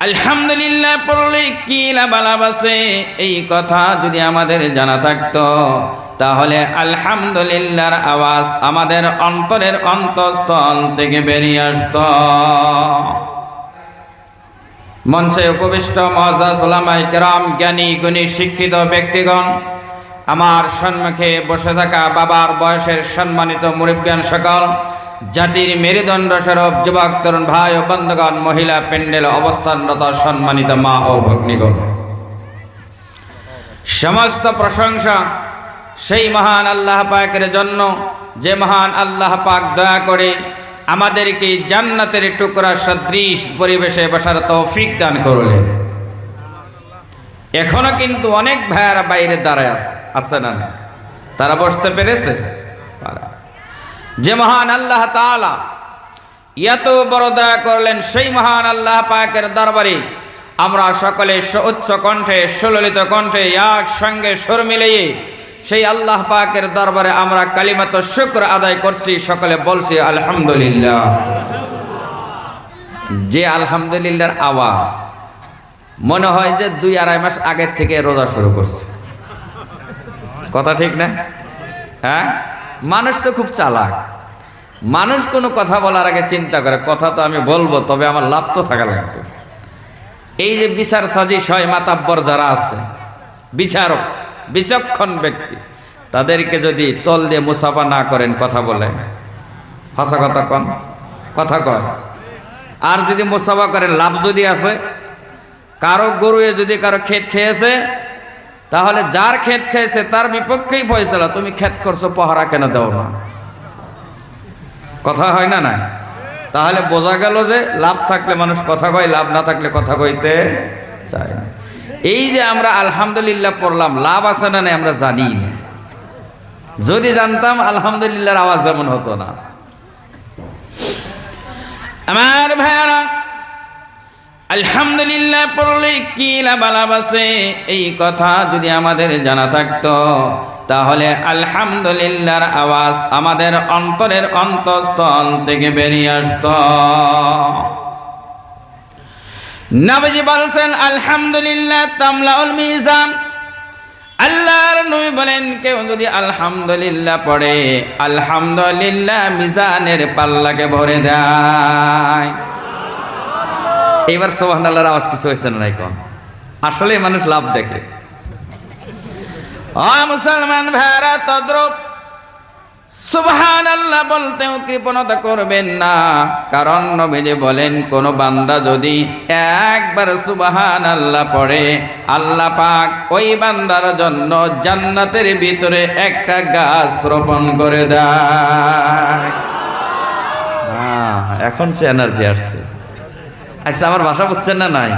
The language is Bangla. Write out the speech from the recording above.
আলহামদুলিল্লাহ পড়লে কি লাভ আছে, এই কথা যদি আমাদের জানা থাকতো তাহলে আলহামদুলিল্লাহর আওয়াজ আমাদের অন্তরের অন্তঃস্থল থেকে বেরিয়ে আসতো। মঞ্চে উপবিষ্ট মুআজ্জাজ উলামায়ে কেরাম, জ্ঞানী গুণী শিক্ষিত ব্যক্তিগণ, আমার সম্মুখে বসে থাকা বাবার বয়সের সম্মানিত মুরব্বিয়ান সকল, জাতির মেরুদণ্ড স্বরূপ যুবক তরুণ ভাই ও বন্ধুগণ, মহিলা প্যান্ডেল অবস্থানরত সম্মানিত মা ও ভগ্নীগণ, সমস্ত প্রশংসা সেই মহান আল্লাহ পাকের জন্য যে মহান আল্লাহ পাক দয়া করে আমাদেরকে জান্নাতের টুকরা সদৃশ পরিবেশে বসার তৌফিক দান করলেন। এখনো কিন্তু অনেক ভাইয়ারা বাইরে দাঁড়ায় আছে না, তারা বসতে পেরেছে? যে মহান আল্লাহ তাআলা এত বড় দয়া করলেন, সেই মহান আল্লাহ পাকের দরবারে আমরা সকলে উচ্চ কণ্ঠে সুললিত কণ্ঠে একসঙ্গে সুর মিলিয়ে সেই আল্লাহ পাকের দরবারে আমরা কালিমাত শুকর আদায় করছি। সকলে বলছি আলহামদুলিল্লাহ। যে আলহামদুলিল্লাহর আওয়াজ মনে হয় যে 2-2.5 মাস আগের থেকে রোজা শুরু করছে। কথা ঠিক না? হ্যাঁ, মানুষ তো খুব চালাক। মানুষ কোনো কথা বলার আগে চিন্তা করে, কথা তো আমি বলবো, তবে আমার লাভ তো থাকা লাগবে। এই যে বিচার সাজিশ হয়, মাতাব্বর যারা আছে, বিচারক বিচক্ষণ ব্যক্তি, তাদেরকে যদি তল দিয়ে মুসাফা না করেন, কথা বলে হাসা কথা কন, কথা কন, আর যদি মুসাফা করেন, লাভ যদি আছে। কারো গরুয়ে যদি কারো ক্ষেত খেয়েছে, তাহলে যার ক্ষেত খেয়েছে তার বিপক্ষেই ফয়সালা, তুমি ক্ষেত করছো, পহরা কেন দাও না? কথা হয় না? না, তাহলে বোঝা গেল যে লাভ থাকলে মানুষ কথা কয়, লাভ না থাকলে কথা কইতে চায় না। এই যে আমরা আলহামদুলিল্লাহ পড়লাম, লাভ আছে না নাই আমরা জানি না। যদি জানতাম আলহামদুলিল্লাহর আওয়াজ যেমন হতো না। আমার ভাইরা, আলহামদুলিল্লাহ পড়লে কি লাভ আছে, এই কথা যদি আমাদের জানা থাকতো তাহলে আলহামদুলিল্লাহর আওয়াজ আমাদের অন্তরের অন্তঃস্থল থেকে বেরিয়ে আসতো। নবীজি বলেন আলহামদুলিল্লাহ তামলাউল মিজান। আল্লাহর নবী বলেন, কেউ যদি আলহামদুলিল্লাহ পড়ে, আলহামদুলিল্লাহ মিজানের পাল্লাকে ভরে দেয়। এবার সুবহানাল্লাহর আওয়াজ কিছু হয়েছে না? কোন আসলে মানুষ লাভ দেখে। ও মুসলমান ভাইরা, তদ্রুপ সুবহানাল্লাহ বলতেও কৃপণতা করবেন না, কারণ নবীজি বলেন, কোন বান্দা যদি একবার সুবহানাল্লাহ পড়ে, আল্লাহ পাক ওই বান্দার জন্য জান্নাতের ভিতরে একটা গাছ রোপণ করে দেয়। এখন সে এনার্জি আসছে। আচ্ছা, আমার ভাষা বুঝছেন না? নাই